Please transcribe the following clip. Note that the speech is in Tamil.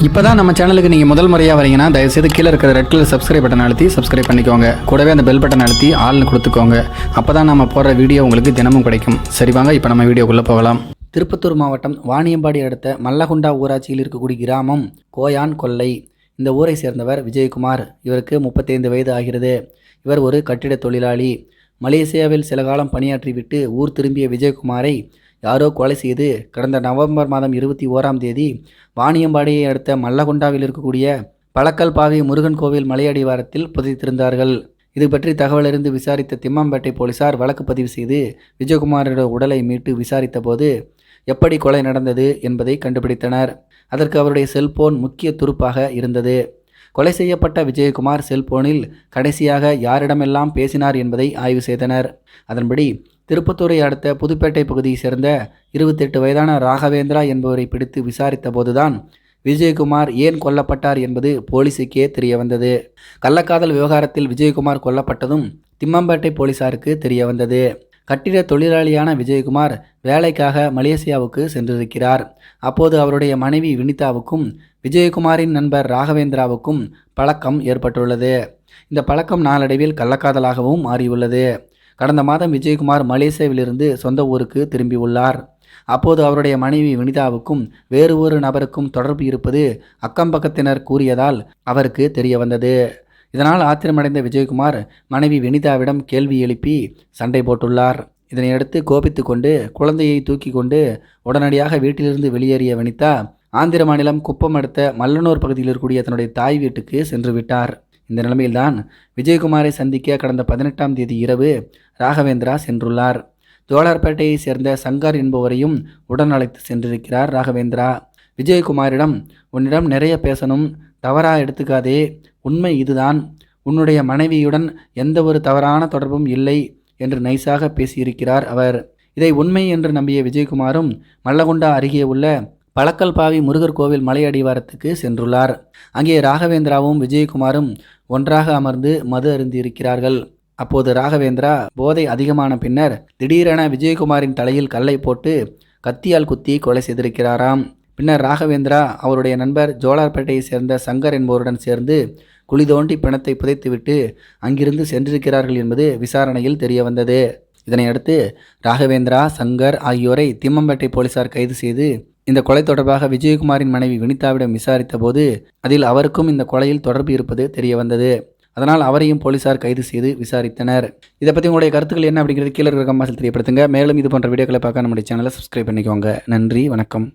இப்போ தான் நம்ம சேனலுக்கு நீங்கள் முதல் முறையாக வரீங்கன்னா தயவுசெய்து கீழே இருக்கிற ரெட் கலர் சப்ஸ்கிரைப் பட்டன் அழுத்தி சப்ஸ்கிரைப் பண்ணிக்கோங்க. கூடவே அந்த பெல் பட்டன் அழுத்தி ஆள்னு கொடுத்துக்கோங்க. அப்போ தான் நம்ம போடுற வீடியோ உங்களுக்கு தினமும் கிடைக்கும். சரி வாங்க இப்போ நம்ம வீடியோக்குள்ளே போகலாம். திருப்பத்தூர் மாவட்டம் வாணியம்பாடி அடுத்த மல்லகுண்டா ஊராட்சியில் இருக்கக்கூடிய கிராமம் கோயான் கொல்லை. இந்த ஊரை சேர்ந்தவர் விஜயகுமார். இவருக்கு 35 வயது ஆகிறது. இவர் ஒரு கட்டிட தொழிலாளி. மலேசியாவில் சில காலம் பணியாற்றிவிட்டு ஊர் திரும்பிய விஜயகுமாரை யாரோ கொலை செய்து கடந்த நவம்பர் மாதம் 21ஆம் தேதி வாணியம்பாடியை அடுத்த மல்லகுண்டாவில் இருக்கக்கூடிய பழக்கல்பாவி முருகன் கோவில் மலையடிவாரத்தில் புதைத்திருந்தார்கள். இது பற்றி தகவலறிந்து விசாரித்த திம்மம்பேட்டை போலீசார் வழக்கு பதிவு செய்து விஜயகுமாரோட உடலை மீட்டு விசாரித்த போது எப்படி கொலை நடந்தது என்பதை கண்டுபிடித்தனர். அதற்கு அவருடைய செல்போன் முக்கிய துருப்பாக இருந்தது. கொலை செய்யப்பட்ட விஜயகுமார் செல்போனில் கடைசியாக யாரிடமெல்லாம் பேசினார் என்பதை ஆய்வு செய்தனர். அதன்படி திருப்பத்தூரை அடுத்த புதுப்பேட்டை பகுதியை சேர்ந்த 28 வயதான ராகவேந்திரா என்பவரை பிடித்து விசாரித்த போதுதான் விஜயகுமார் ஏன் கொல்லப்பட்டார் என்பது போலீசுக்கே தெரிய வந்தது. கள்ளக்காதல் விவகாரத்தில் விஜயகுமார் கொல்லப்பட்டதும் திம்மம்பேட்டை போலீசாருக்கு தெரிய வந்தது. கட்டிட தொழிலாளியான விஜயகுமார் வேலைக்காக மலேசியாவுக்கு சென்றிருக்கிறார். அப்போது அவருடைய மனைவி வினிதாவுக்கும் விஜயகுமாரின் நண்பர் ராகவேந்திராவுக்கும் பழக்கம் ஏற்பட்டுள்ளது. இந்த பழக்கம் நாளடைவில் கள்ளக்காதலாகவும் மாறியுள்ளது. கடந்த மாதம் விஜயகுமார் மலேசியாவிலிருந்து சொந்த ஊருக்கு திரும்பியுள்ளார். அப்போது அவருடைய மனைவி வினிதாவுக்கும் வேறு ஒரு நபருக்கும் தொடர்பு இருப்பது அக்கம்பக்கத்தினர் கூறியதால் அவருக்கு தெரிய வந்தது. இதனால் ஆத்திரமடைந்த விஜயகுமார் மனைவி வினிதாவிடம் கேள்வி எழுப்பி சண்டை போட்டுள்ளார். இதனையடுத்து கோபித்து கொண்டு குழந்தையை தூக்கி கொண்டு உடனடியாக வீட்டிலிருந்து வெளியேறிய வினிதா ஆந்திர மாநிலம் குப்பம் அடுத்த மல்லனூர் பகுதியில் இருக்கக்கூடிய தன்னுடைய தாய் வீட்டுக்கு சென்று விட்டார். இந்த நிலைமையில்தான் விஜயகுமாரை சந்திக்க கடந்த 18ஆம் தேதி இரவு ராகவேந்திரா சென்றுள்ளார். ஜோலார்பேட்டையை சேர்ந்த சங்கர் என்பவரையும் உடன் அழைத்து சென்றிருக்கிறார் ராகவேந்திரா. விஜயகுமாரிடம் உன்னிடம் நிறைய பேசணும், தவறாக எடுத்துக்காதே, உண்மை இதுதான், உன்னுடைய மனைவியுடன் எந்த ஒரு தவறான தொடர்பும் இல்லை என்று நைசாக பேசியிருக்கிறார் அவர். இதை உண்மை என்று நம்பிய விஜயகுமாரும் மல்லகுண்டா அருகே உள்ள பழக்கல்பாவி முருகர் கோவில் மலையடிவாரத்துக்கு சென்றுள்ளார். அங்கே ராகவேந்திராவும் விஜயகுமாரும் ஒன்றாக அமர்ந்து மது அருந்தியிருக்கிறார்கள். அப்போது ராகவேந்திரா போதை அதிகமான பின்னர் திடீரென விஜயகுமாரின் தலையில் கல்லை போட்டு கத்தியால் குத்தி கொலை செய்திருக்கிறாராம். பின்னர் ராகவேந்திரா அவருடைய நண்பர் ஜோலார்பேட்டையை சேர்ந்த சங்கர் என்பவருடன் சேர்ந்து குழி தோண்டி பிணத்தை புதைத்துவிட்டு அங்கிருந்து சென்றிருக்கிறார்கள் என்பது விசாரணையில் தெரிய வந்தது. இதனையடுத்து ராகவேந்திரா, சங்கர் ஆகியோரை திம்மம்பேட்டை போலீசார் கைது செய்து இந்த கொலை தொடர்பாக விஜயகுமாரின் மனைவி வினிதாவிடம் விசாரித்த போது அதில் அவருக்கும் இந்த கொலையில் தொடர்பு இருப்பது தெரிய வந்தது. அதனால் அவரையும் போலீசார் கைது செய்து விசாரித்தனர். இதை பற்றி உங்களுடைய கருத்துக்கள் என்ன அப்படிங்கிறது கீழே இருக்கிற கமெண்ட்ஸில் தெரியப்படுத்துங்க. மேலும் இது போன்ற வீடியோக்களை பார்க்க நம்முடைய சேனலை சப்ஸ்கிரைப் பண்ணிக்கோங்க. நன்றி, வணக்கம்.